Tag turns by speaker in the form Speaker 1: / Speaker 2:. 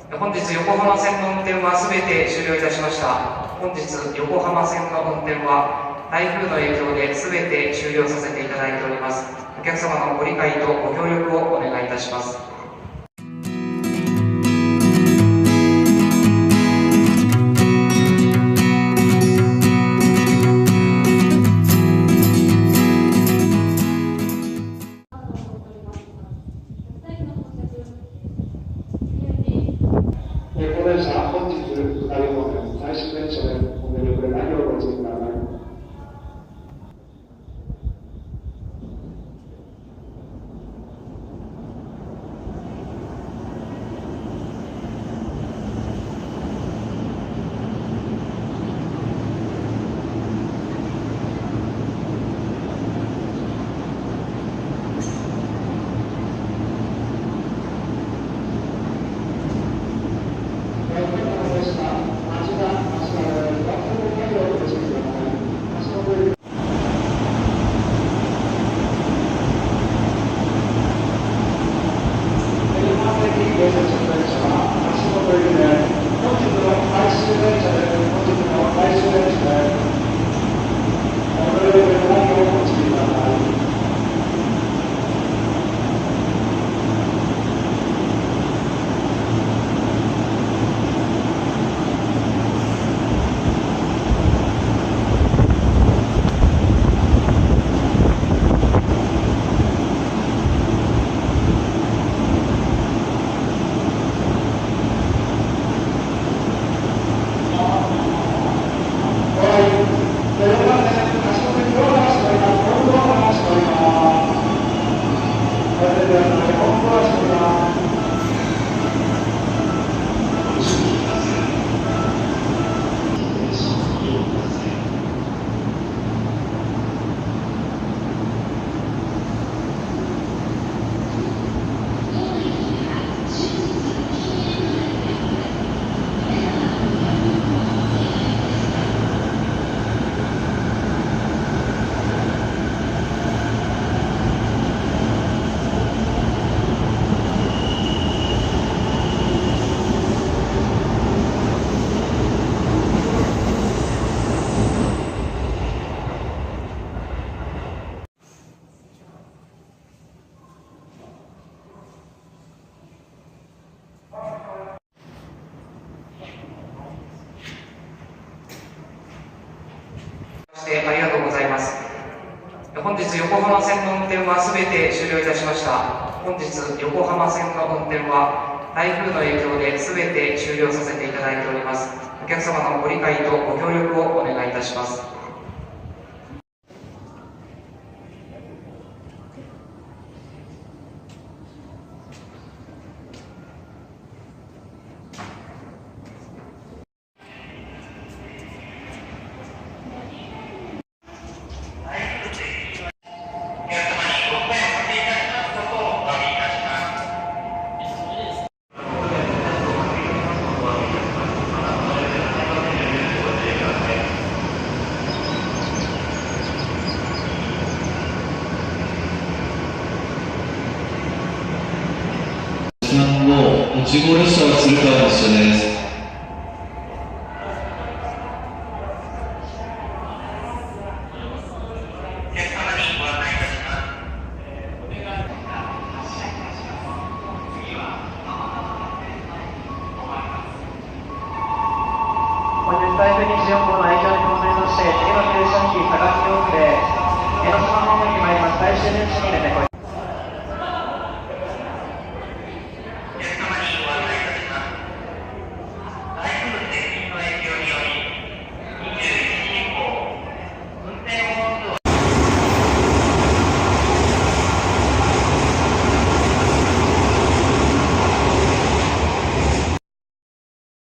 Speaker 1: 本日横浜線の運転はすべて終了いたしました。本日横浜線の運転は台風の影響で全て終了させていただいております。お客様のご理解とご協力をお願いいたします。
Speaker 2: 高齢者、本日2人方面、最終電車でご協力で何をご注意ください。
Speaker 1: ありがとうございます。本日横浜線の運転はすべて終了いたしました。本日横浜線の運転は台風の影響で全て終了させていただいております。お客様のご理解とご協力をお願いいたします。
Speaker 3: 1号列車は鶴川列車です。
Speaker 4: 本日台風24号の影響に伴いまして、次の停車駅、相模大区で江ノ島方面に参ります最終電車に出て